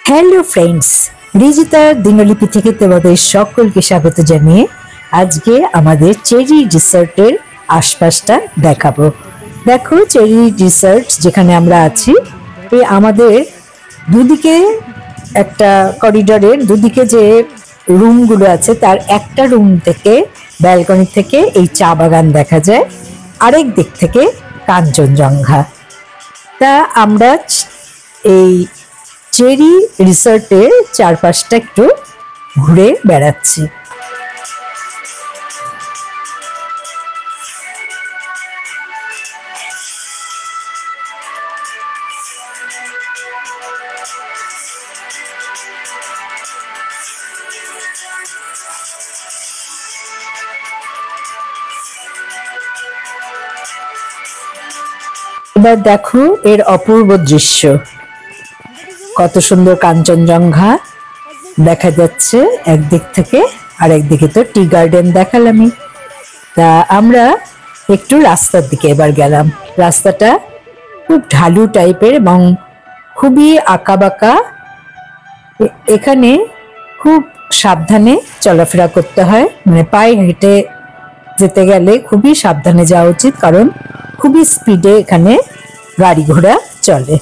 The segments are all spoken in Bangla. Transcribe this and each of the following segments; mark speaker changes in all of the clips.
Speaker 1: হ্যালো ফ্রেন্ডস, রিজিতার দিনলিপি থেকে তোমাদের সকলকে স্বাগত জানিয়ে আজকে আমাদের চেরি রিসর্টের আশপাশটা দেখাবো। দেখো, চেরি রিসর্ট যেখানে আমরা আছি, এই আমাদের দুদিকে একটা করিডোরের দুদিকে যে রুমগুলো আছে তার একটা রুম থেকে ব্যালকনি থেকে এই চা বাগান দেখা যায়, আরেক দিক থেকে কাঞ্চনজঙ্ঘা। তা আমরা এই চেরি রিসর্টের চারপাশটা একটু ঘুরে বেড়াচ্ছি। এবার দেখো এর অপূর্ব দৃশ্য, কত সুন্দর কাঞ্চনজঙ্ঘা দেখা যাচ্ছে একদিক থেকে, আর একদিকে তো টি গার্ডেন দেখালামই। তা আমরা একটু রাস্তার দিকে এবার গেলাম। রাস্তাটা খুব ঢালু টাইপের এবং খুবই আঁকাবাঁকা। এখানে খুব সাবধানে চলাফেরা করতে হয়, মানে পায়ে হেঁটে যেতে গেলে খুবই সাবধানে যাওয়া উচিত, কারণ খুবই স্পিডে এখানে গাড়ি ঘোড়া চলে।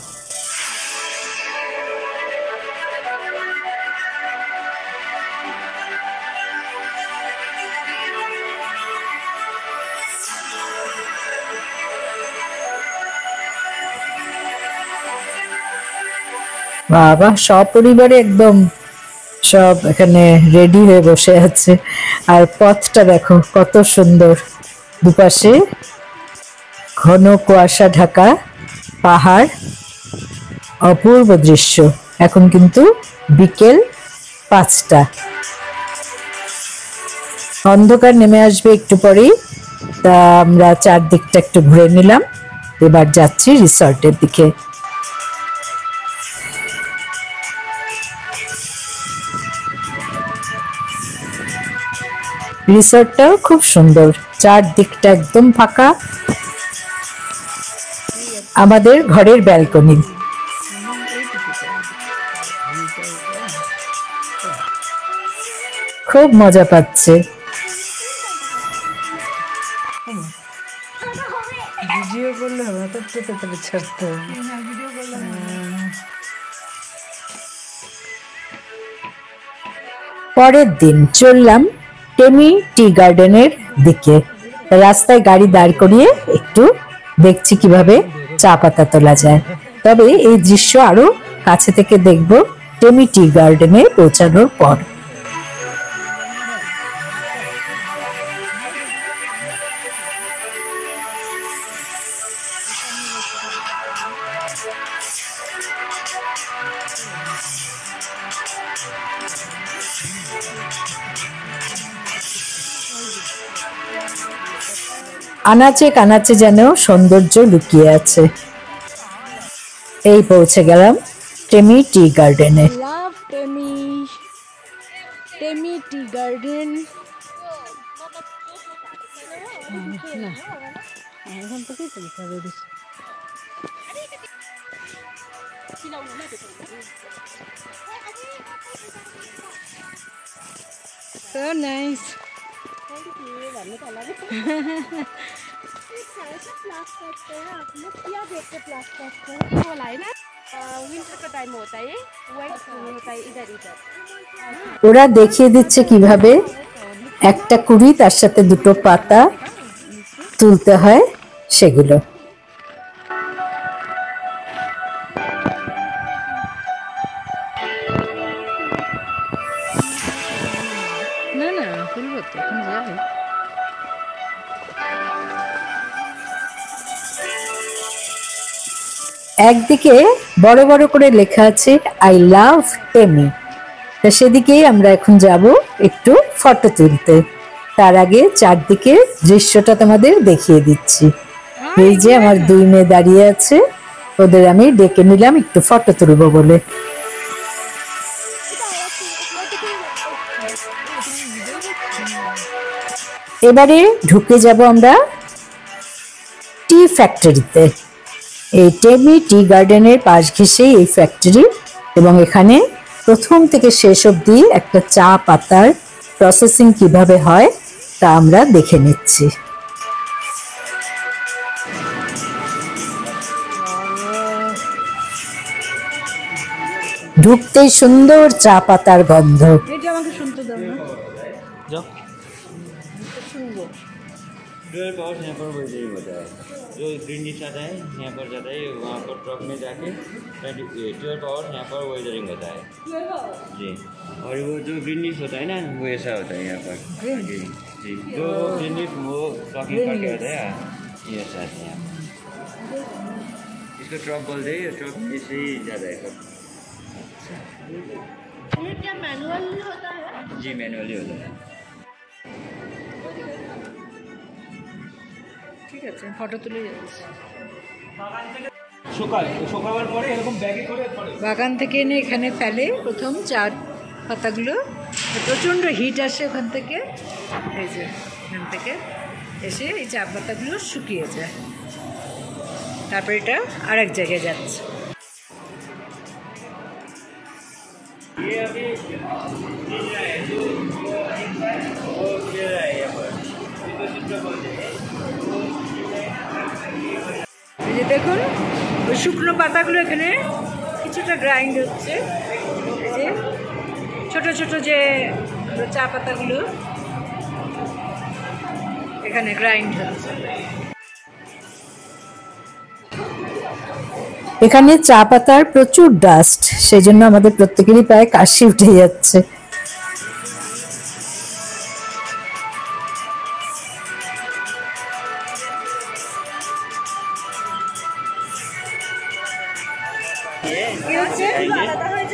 Speaker 1: বাবা, সপরিবারে একদম সব এখানে রেডি হয়ে বসে আছে। আর পথটা দেখো কত সুন্দর, দুপাশে ঘন কুয়াশা ঢাকা পাহাড়, অপূর্ব দৃশ্য। এখন কিন্তু বিকেল 5টা, অন্ধকার নেমে আসবে একটু পরেই। তা আমরা চারদিকটা একটু ঘুরে নিলাম, এবার যাচ্ছি রিসর্টের দিকে। রিসর্টটাও খুব সুন্দর, চারদিকটা একদম ফাঁকা। আমাদের ঘরের ব্যালকনি। খুব মজা পাচ্ছে।
Speaker 2: ভিডিও করলে হবে তো, তবে ছাড়তে হবে।
Speaker 1: পরের দিন চললাম টেমি টি গার্ডেনের দিকে। রাস্তায় গাড়ি দাঁড় করিয়ে একটু দেখছি কিভাবে চা পাতা তোলা যায়। তবে এই দৃশ্য আরো কাছে থেকে দেখব টেমি টি গার্ডেনে পৌঁছানোর পর। আনাচে কানাচে যেন সৌন্দর্য লুকিয়ে আছে। এই পৌঁছে গেলাম টেমি টি গার্ডেনে।
Speaker 3: লাভ টেমি টি গার্ডেন। না, এখন থেকেই চলতে হবে। So nice.
Speaker 4: Thank you. भन्नु त होला नि। क्या देखते प्लास्टिक को होला हैन, विंटर का टाइम होता है, व्हाइट होता है इधर इधर।
Speaker 1: ওরা দেখিয়ে দিচ্ছে কিভাবে একটা কুড়ি তার সাথে দুটো পাতা তুলতে হয় সেগুলো।
Speaker 3: না না, ফুলবো তো, তুমি যাবে।
Speaker 1: একদিকে বড় বড় করে লেখা আছে আই লাভ টেমি। তা সেদিকেই আমরা এখন যাব একটু ফটো তুলতে। তার আগে চারদিকে দৃশ্যটা তোমাদের দেখিয়ে দিচ্ছি। এই যে আমার দুই মেয়ে দাঁড়িয়ে আছে, ওদের আমি ডেকে নিলাম একটু ফটো তুলবো বলে। এবারে ঢুকে যাব আমরা টি ফ্যাক্টরিতে। এই টেমি টি গার্ডেনের পাশ ঘেঁষেই এই ফ্যাক্টরি, এবং এখানে প্রথম থেকে শেষ অবধি একটা চা পাতার প্রসেসিং কিভাবে হয় তা আমরা দেখে নিচ্ছি। ঢুকতেই সুন্দর চা পাতার গন্ধ।
Speaker 2: এটা আমাকে শুনতে দাও না।
Speaker 5: जाओ डुअल पावर यहाँ पर वेजरिंग होता है। जो ग्रीन डिश आता है यहाँ पर जाता है, वहाँ पर ट्रक में जाके 12 पावर यहाँ पर वेजरिंग होता है जी। और वो जो ग्रीन डिश होता है ना वो ऐसा होता है यहाँ पर जी जी। जो ग्रीन डिश वो ट्रकिंग करके होता है ये ऐसा है यहाँ पर। इसको ट्रक बोलते हैं, ट्रक ऐसे ही जाता है सब।
Speaker 4: ये क्या मैनुअल होता है?
Speaker 5: जी मैनुअली होता है।
Speaker 2: ঠিক আছে, ফটো তুলে যাচ্ছি।
Speaker 6: শুকাবার পরে এরকম ব্যাগে করে
Speaker 2: বাগান থেকে এনে এখানে ফেলে প্রথম চা পাতাগুলো। প্রচণ্ড হিট আসে ওখান থেকে, এই যে এখান থেকে এসে এই চা পাতাগুলো শুকিয়ে যায়, তারপরে এটা আর এক জায়গায় যাচ্ছে।
Speaker 5: ये अभी वो गिर रहा है यहाँ पर, इसको चित्र बोलते हैं।
Speaker 2: এই যে দেখুন ওই শুকনো পাতাগুলো এখানে কিছুটা গ্রাইন্ড হচ্ছে, এই যে ছোট ছোট যে চা পাতাগুলো এখানে গ্রাইন্ড হচ্ছে।
Speaker 1: এখানে চা পাতার প্রচুর ডাস্ট, সেই জন্য আমাদের প্রত্যেকেরই প্রায় কাশি উঠে যাচ্ছে।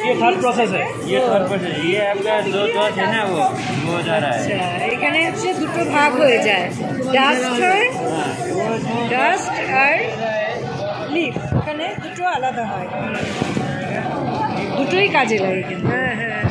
Speaker 6: ये थर्ड प्रोसेस है।
Speaker 5: ये थर्ड प्रोसेस, ये आपका जो है ना वो जा रहा है।
Speaker 2: আচ্ছা, এখানে হচ্ছে দুটো ভাগ হয়ে যায়, ডাস্ট হয়, ডাস্ট আর লিফ, এখানে দুটো আলাদা হয়, দুটোই কাজে লাগে কিন্তু। হ্যাঁ হ্যাঁ হ্যাঁ।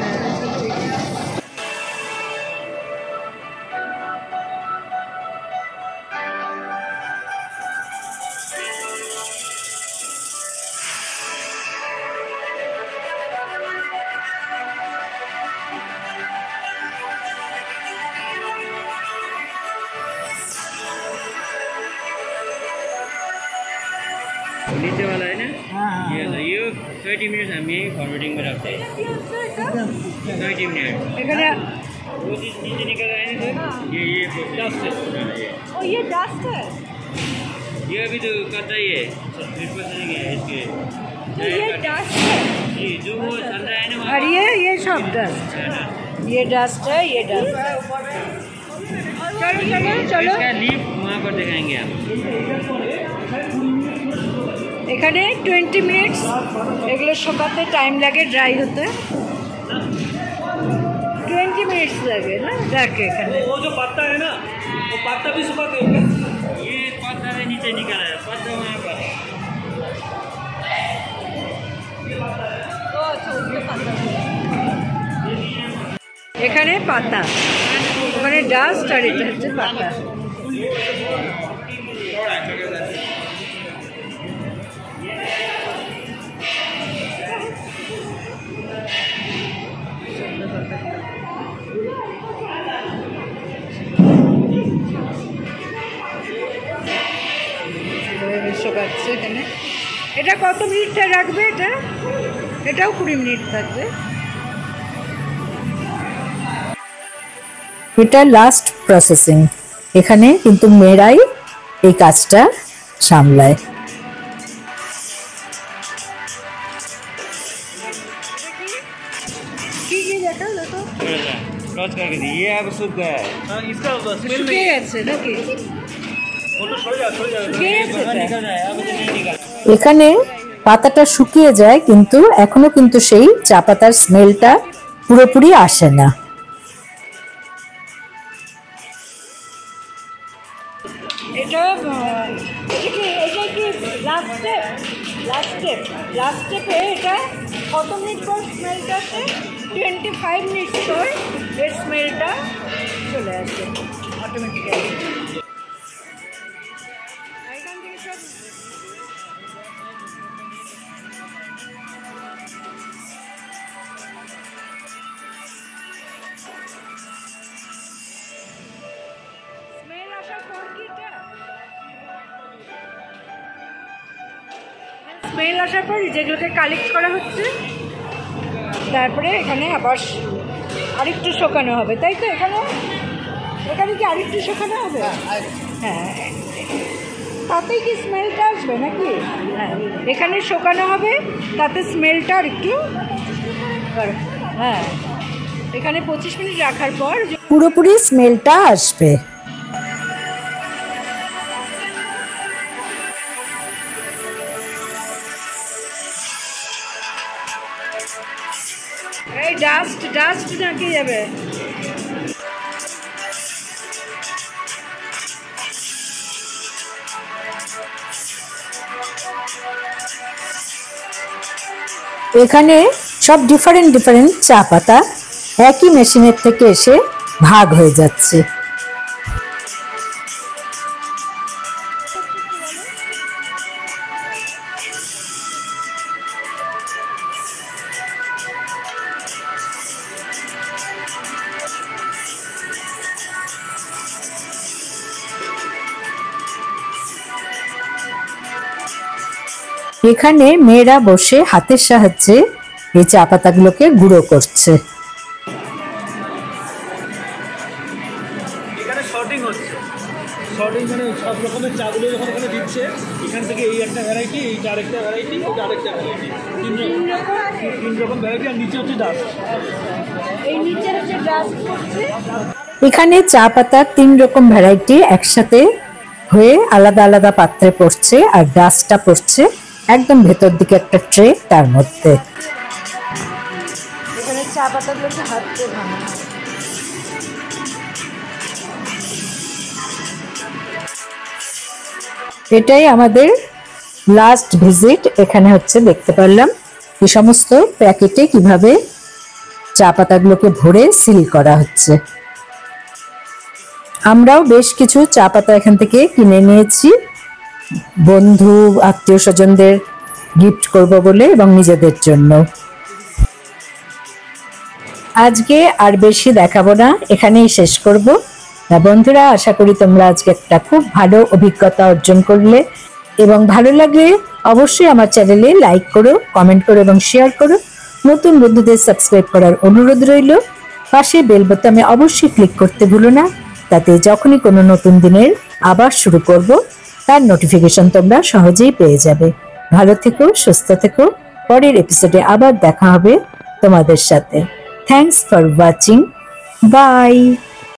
Speaker 5: नीचे वाला है ना, ये 30 मिनट हम यही फॉर्मेटिंग में रखते हैं। 30 मिनट
Speaker 2: এখানে
Speaker 5: वो चीज़ नीचे निकल रहा है ना सर, ये डस्ट है ये।
Speaker 4: ओ ये डस्ट है,
Speaker 5: ये अभी तो करता ही है, प्रोसेसिंग है इसके।
Speaker 4: तो ये डस्ट है।
Speaker 5: जी जो वो चल रहा है ना वहाँ
Speaker 2: আর ये सब डस्ट,
Speaker 5: है ना,
Speaker 2: ये डस्ट है, ये डस्ट। चलो चलो चलो,
Speaker 5: इसका लीफ वहाँ पर दिखाएंगे हम।
Speaker 2: এখানে 20 মিনিটস এগুলো শুকাতে টাইম লাগে, ড্রাই হতে 20 মিনিটস লাগে না। দেখ এখানে
Speaker 6: वो जो पत्ता है ना, वो पत्ता भी सुखाते हो क्या?
Speaker 5: ये पत्थर है नीचे निकल रहा है, पत्थर वहाँ पर है।
Speaker 2: এখানে পাতা, ওখানে ডাস্ট, আর এটা হচ্ছে পাতা। শুকাচ্ছে এখানে। এটা কত মিনিটটা রাখবে? এটাও 20 মিনিট থাকবে।
Speaker 1: এটা লাস্ট প্রসেসিং, এখানে কিন্তু মেয়েরাই এই কাজটা সামলায়।
Speaker 2: কি কি দেখাও দেখো,
Speaker 5: क्रॉस करके दी, ये अब सूख गया है।
Speaker 6: हाँ, इसका स्मेल
Speaker 2: শুকিয়ে
Speaker 6: नहीं है,
Speaker 2: গেছে নাকি?
Speaker 6: वो तो छोड़ जाओ।
Speaker 2: শুকিয়ে গেছে
Speaker 5: बाहर
Speaker 2: এটা?
Speaker 5: निकल रहा है, अभी तो नहीं निकल।
Speaker 1: এখানে পাতাটা শুকিয়ে যায়, কিন্তু এখনো কিন্তু সেই চা পাতার স্মেলটা পুরোপুরি আসে না।
Speaker 2: এটা কি লাস্ট স্টেপে এটা কত মিনিট পর স্মেলটা আসে? 25 মিনিট পর এর স্মেলটা চলে আসে অটোমেটিক্যালি। এখান থেকে স্মেল আসার পর যেগুলোকে কালেক্ট করা হচ্ছে, তারপরে এখানে আবার আরেকটু শুকানো হবে, তাই তো? এখানে এখানে কি আরেকটু শুকানো হবে? হ্যাঁ, তাতেই কি স্মেলটা আসবে নাকি? হ্যাঁ, এখানে শুকানো হবে, তাতে স্মেলটা আরেকটু, হ্যাঁ, এখানে 25 মিনিট রাখার পর
Speaker 1: পুরোপুরি স্মেলটা আসবে।
Speaker 2: এই ডাস্ট নাকি যাবে।
Speaker 1: এখানে সব ডিফারেন্ট চা পাতা একই মেশিনের থেকে এসে ভাগ হয়ে যাচ্ছে। এখানে মেয়েরা বসে হাতের সাহায্যে এই চা পাতাগুলোকে গুঁড়ো করছে।
Speaker 6: এখানে শর্টিং হচ্ছে, শর্টিং মানে সব রকমের চাগুলো যখন এখানে দিচ্ছে, এখান থেকে এই একটা ভ্যারাইটি, এই আরেকটা ভ্যারাইটি, ওটা আরেকটা ভ্যারাইটি, তিন রকম ভ্যারাইটি, আর নিচে হচ্ছে ডাস্ট।
Speaker 2: এই নিচে হচ্ছে ডাস্ট করছে।
Speaker 1: এখানে চা পাতার 3 রকম ভ্যারাইটি একসাথে হয়ে আলাদা আলাদা পাত্রে পড়ছে, আর ডাস্টটা পড়ছে একদম ভেতর দিকে একটা ট্রে, তার মধ্যে।
Speaker 2: এখানে চা পাতাগুলোকে হাত দিয়ে ভাঙা হয়।
Speaker 1: এটাই আমাদের লাস্ট ভিজিট। এখানে হচ্ছে দেখতে পারলাম এই সমস্ত প্যাকেটে কিভাবে চা পাতাগুলোকে ভরে সিল করা হচ্ছে। আমরাও বেশ কিছু চা পাতা এখান থেকে কিনে নিয়েছি, বন্ধু আত্মীয় স্বজনদের গিফট করব বলে এবং নিজেদের জন্য। আজকে আর বেশি দেখাবো না, এখানেই শেষ করব। বন্ধুরা, আশা করি তোমরা আজকে একটা খুব ভালো অভিজ্ঞতা অর্জন করলে, এবং ভালো লাগলে অবশ্যই আমার চ্যানেলে লাইক করো, কমেন্ট করো এবং শেয়ার করো। নতুন বন্ধুদের সাবস্ক্রাইব করার অনুরোধ রইল। পাশে বেল বোতামে অবশ্যই ক্লিক করতে ভুলো না, তাতে যখনই কোনো নতুন দিনের আবার শুরু করব তার নোটিফিকেশন তোমরা সহজেই পেয়ে যাবে। ভালো থেকো, সুস্থ থেকো। পরের এপিসোডে আবার দেখা হবে তোমাদের সাথে। Thanks for watching. বাই।